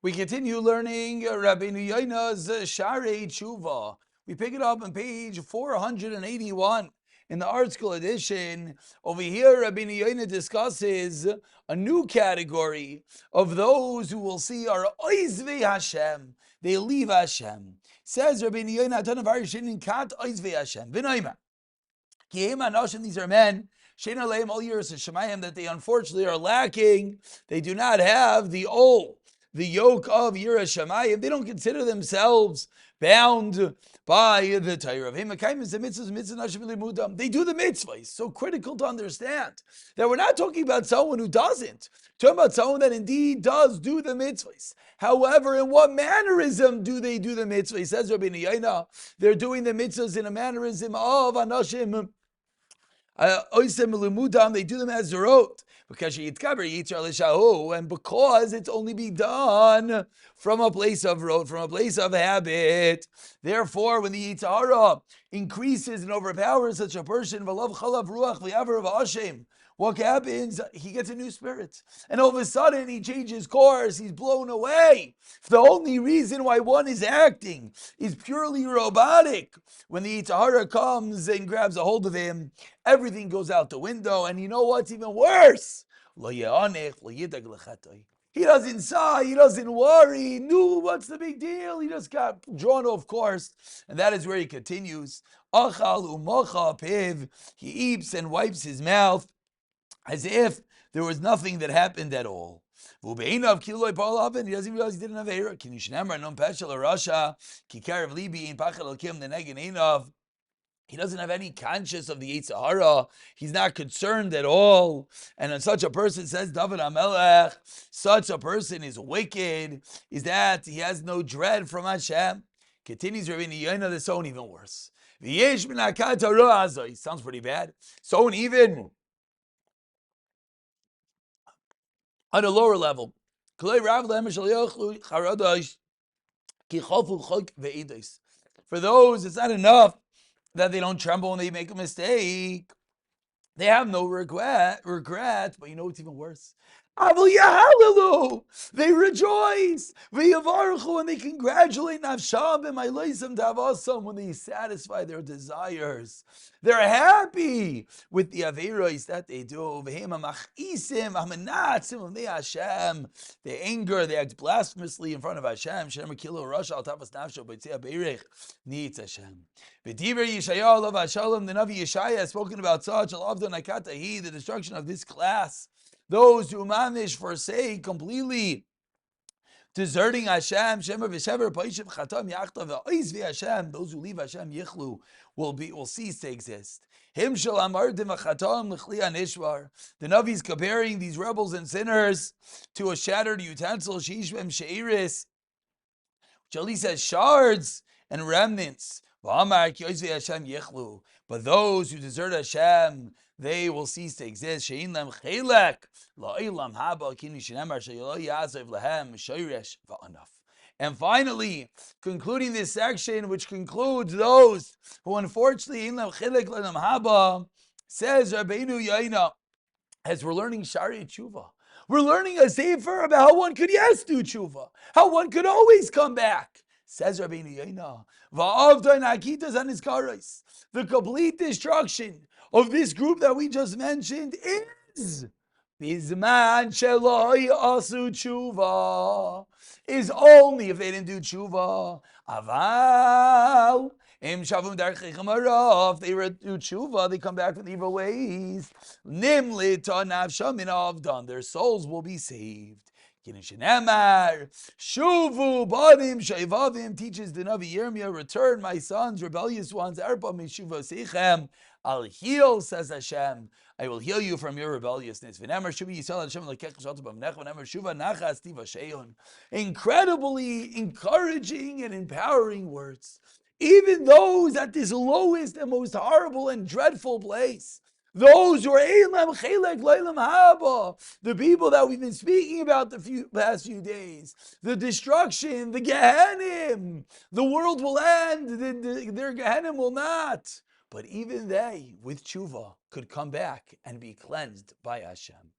We continue learning Rabeinu Yona's Sharei Teshuva. We pick it up on page 481 in the Art School edition. Over here, Rabeinu Yona discusses a new category of those who will see are Oizvei Hashem. They leave Hashem. Says Rabeinu Yona, Atan of Arishin Kat Oizvei Hashem. V'noima. These are men, all years of Shemayim, that they unfortunately are lacking. They do not have the yoke of Yira Shemayim. They don't consider themselves bound by the Torah. They do the mitzvahs. So critical to understand that we're not talking about someone who doesn't. We're talking about someone that indeed does do the mitzvahs. However, in what mannerism do they do the mitzvahs? Says Rabeinu Yona, they're doing the mitzvahs in a mannerism of Anashim. They do them as zerot because and because it's only be done from a place of road, from a place of habit. Therefore, when the Yitzhara increases and overpowers such a person, what happens? He gets a new spirit. And all of a sudden, he changes course. He's blown away. If the only reason why one is acting is purely robotic, when the Yitzhara comes and grabs a hold of him, everything goes out the window. And you know what's even worse? He doesn't sigh. He doesn't worry. No, what's the big deal? He just got drawn off course. And that is where he continues. He eats and wipes his mouth as if there was nothing that happened at all. He doesn't realize he didn't have error. He doesn't have any conscience of the Yitzhara. He's not concerned at all. And when such a person, says David HaMelech, such a person is wicked, is that he has no dread from Hashem. Continues Rabeinu Yona, there's someone even worse. Sounds pretty bad. Someone even on a lower level. For those, it's not enough that they don't tremble when they make a mistake. They have no regret, but you know what's even worse? They rejoice. And they congratulate when they satisfy their desires. They're happy with the Averos that they do. They anger, they act blasphemously in front of Hashem. The Navi Yeshaya has spoken about such the destruction of this class. Those who mamish forsake completely, deserting Hashem, those who leave Hashem yichlu will cease to exist. The Navi is comparing these rebels and sinners to a shattered utensil, which at least has shards and remnants. But those who desert Hashem, they will cease to exist. And finally, concluding this section, which concludes those who unfortunately says Rabeinu Yona, as we're learning Sharei Teshuva, we're learning a sefer about how one could do tshuva, how one could always come back. Says Rabeinu Yona, the complete destruction of this group that we just mentioned is Bizman Sheloi Asu Tshuva, is only if they didn't do tshuva. Aval Im Shavum Darchei, if they do tshuva, they come back from evil ways. Nimlita Nafsham in Avdan, their souls will be saved. Shuvu Banim Shaivavim teaches the Navi Yirmiyah, return my sons, rebellious ones, Arba Mishuva Seichem, I'll heal, says Hashem. I will heal you from your rebelliousness. Incredibly encouraging and empowering words. Even those at this lowest and most horrible and dreadful place, those who are the people that we've been speaking about the past few days, the destruction, the Gehenim, the world will end, their Gehenim will not. But even they, with tshuva, could come back and be cleansed by Hashem.